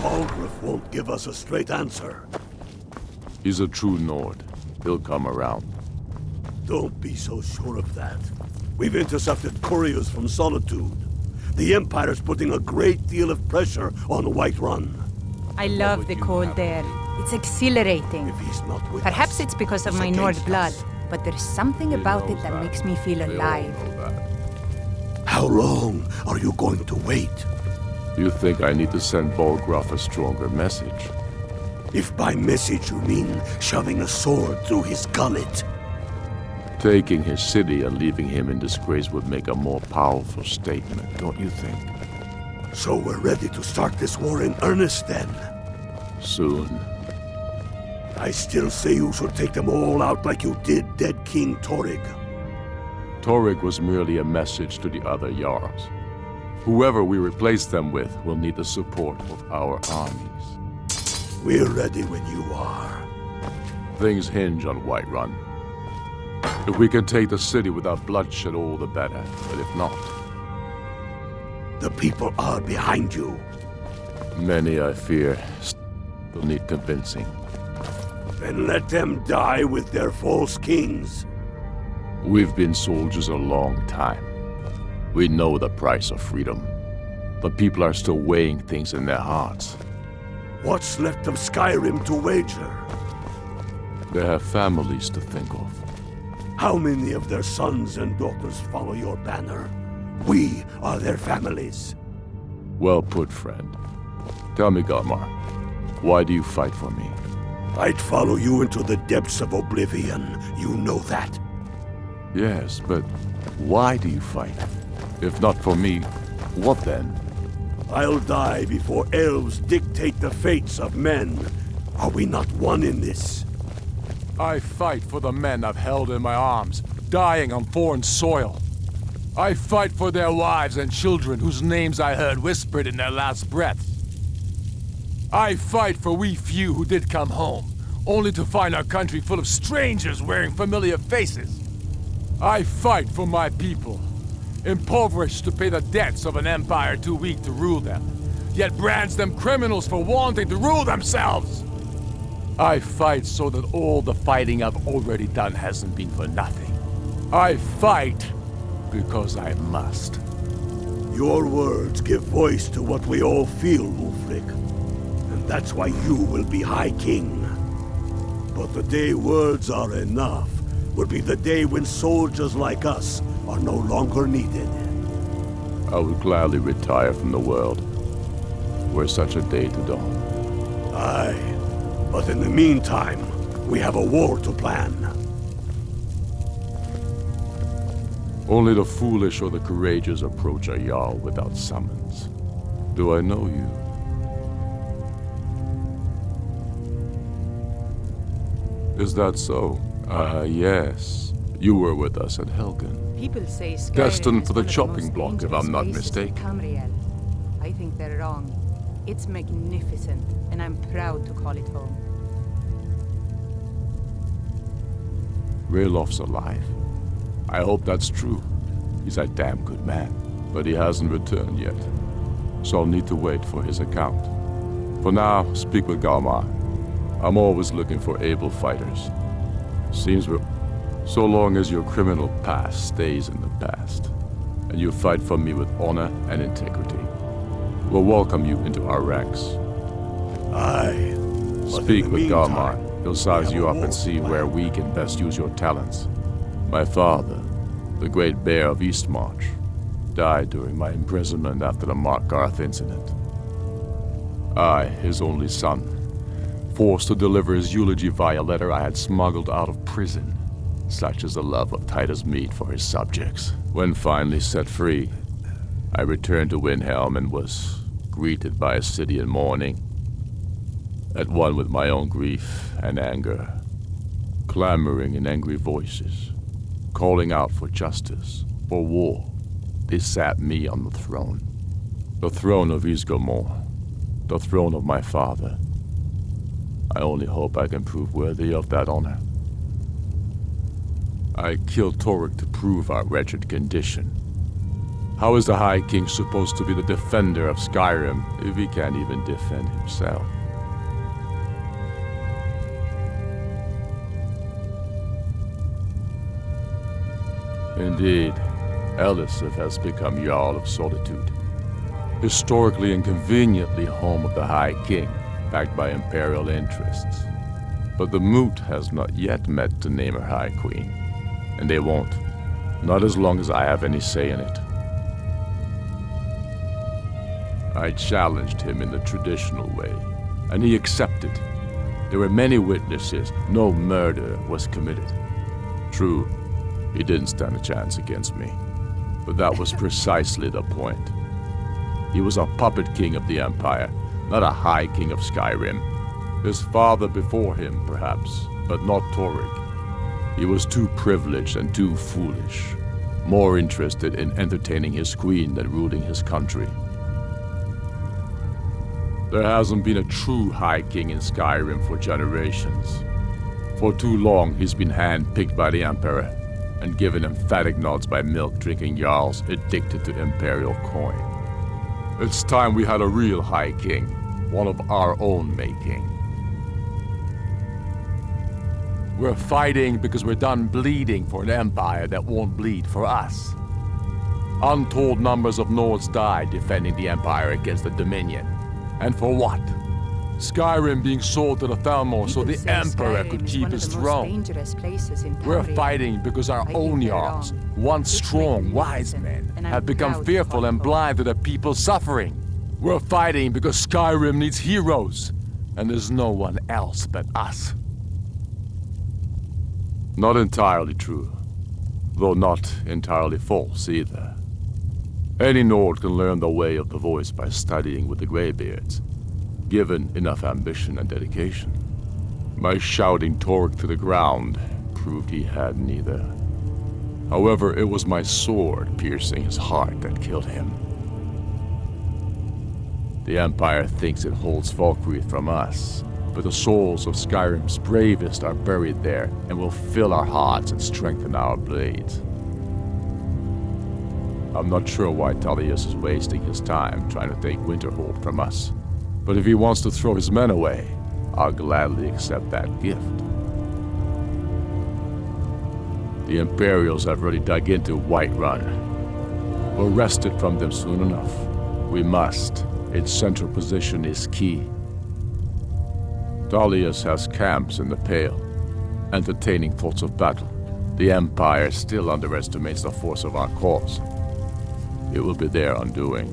Ulfric won't give us a straight answer. He's a true Nord. He'll come around. Don't be so sure of that. We've intercepted couriers from Solitude. The Empire's putting a great deal of pressure on Whiterun. I love the cold air. It's exhilarating. If he's not with Perhaps us, it's because of he's my Nord against blood, us. but there's something about it that makes me feel alive. How long are you going to wait? You think I need to send Volgruff a stronger message? If by message you mean shoving a sword through his gullet. Taking his city and leaving him in disgrace would make a more powerful statement, don't you think? So we're ready to start this war in earnest then? Soon. I still say you should take them all out like you did dead King Torrig. Torrig was merely a message to the other Jarls. Whoever we replace them with will need the support of our armies. We're ready when you are. Things hinge on Whiterun. If we can take the city without bloodshed, all the better. But if not... The people are behind you. Many, I fear, will need convincing. Then let them die with their false kings. We've been soldiers a long time. We know the price of freedom. The people are still weighing things in their hearts. What's left of Skyrim to wager? They have families to think of. How many of their sons and daughters follow your banner? We are their families. Well put, friend. Tell me, Galmar, why do you fight for me? I'd follow you into the depths of oblivion. You know that. Yes, but why do you fight? If not for me, what then? I'll die before elves dictate the fates of men. Are we not one in this? I fight for the men I've held in my arms, dying on foreign soil. I fight for their wives and children whose names I heard whispered in their last breaths. I fight for we few who did come home, only to find our country full of strangers wearing familiar faces. I fight for my people, impoverished to pay the debts of an empire too weak to rule them, yet brands them criminals for wanting to rule themselves. I fight so that all the fighting I've already done hasn't been for nothing. I fight because I must. Your words give voice to what we all feel, Ulfric. And that's why you will be High King. But the day words are enough will be the day when soldiers like us are no longer needed. I would gladly retire from the world, were such a day to dawn. Aye, but in the meantime, we have a war to plan. Only the foolish or the courageous approach a Jarl without summons. Do I know you? Is that so? Yes. You were with us at Helgen. People say Skyrim Destined is for the one of chopping most block, if dangerous I'm not places in mistaken. Tamriel. I think they're wrong. It's magnificent, and I'm proud to call it home. Railof's alive. I hope that's true. He's a damn good man, but he hasn't returned yet. So I'll need to wait for his account. For now, speak with Galmar. I'm always looking for able fighters. Seems we're... So long as your criminal past stays in the past, and you fight for me with honor and integrity, we'll welcome you into our ranks. Aye. Speak with Galmar. He'll size you up and see where we can best use your talents. My father, the Great Bear of Eastmarch, died during my imprisonment after the Markarth incident. I, his only son, forced to deliver his eulogy via letter I had smuggled out of prison. Such is the love of Titus Mead for his subjects. When finally set free, I returned to Windhelm and was greeted by a city in mourning, at one with my own grief and anger, clamoring in angry voices, calling out for justice, for war. They sat me on the throne of Ysgramor, the throne of my father. I only hope I can prove worthy of that honor. I killed Torrig to prove our wretched condition. How is the High King supposed to be the defender of Skyrim if he can't even defend himself? Indeed, Elisif has become Jarl of Solitude. Historically and conveniently home of the High King, backed by Imperial interests. But the Moot has not yet met to name her High Queen. And they won't. Not as long as I have any say in it. I challenged him in the traditional way, and he accepted. There were many witnesses. No murder was committed. True, he didn't stand a chance against me. But that was precisely the point. He was a puppet king of the Empire, not a High King of Skyrim. His father before him, perhaps, but not Torrig. He was too privileged and too foolish, more interested in entertaining his queen than ruling his country. There hasn't been a true High King in Skyrim for generations. For too long, he's been hand-picked by the Emperor and given emphatic nods by milk-drinking Jarls addicted to Imperial coin. It's time we had a real High King, one of our own making. We're fighting because we're done bleeding for an empire that won't bleed for us. Untold numbers of Nords died defending the Empire against the Dominion. And for what? Skyrim being sold to the Thalmor so the Emperor could keep his throne. We're fighting because our own Jarls, once strong, wise men, have become fearful and blind to the people's suffering. We're fighting because Skyrim needs heroes, and there's no one else but us. Not entirely true, though not entirely false either. Any Nord can learn the way of the voice by studying with the Greybeards, given enough ambition and dedication. My shouting Torg to the ground proved he had neither. However, it was my sword piercing his heart that killed him. The Empire thinks it holds Falkreath from us, but the souls of Skyrim's bravest are buried there and will fill our hearts and strengthen our blades. I'm not sure why Tullius is wasting his time trying to take Winterhold from us. But if he wants to throw his men away, I'll gladly accept that gift. The Imperials have already dug into Whiterun. We'll wrest it from them soon enough. We must. Its central position is key. Tullius has camps in the Pale, entertaining thoughts of battle. The Empire still underestimates the force of our cause. It will be their undoing.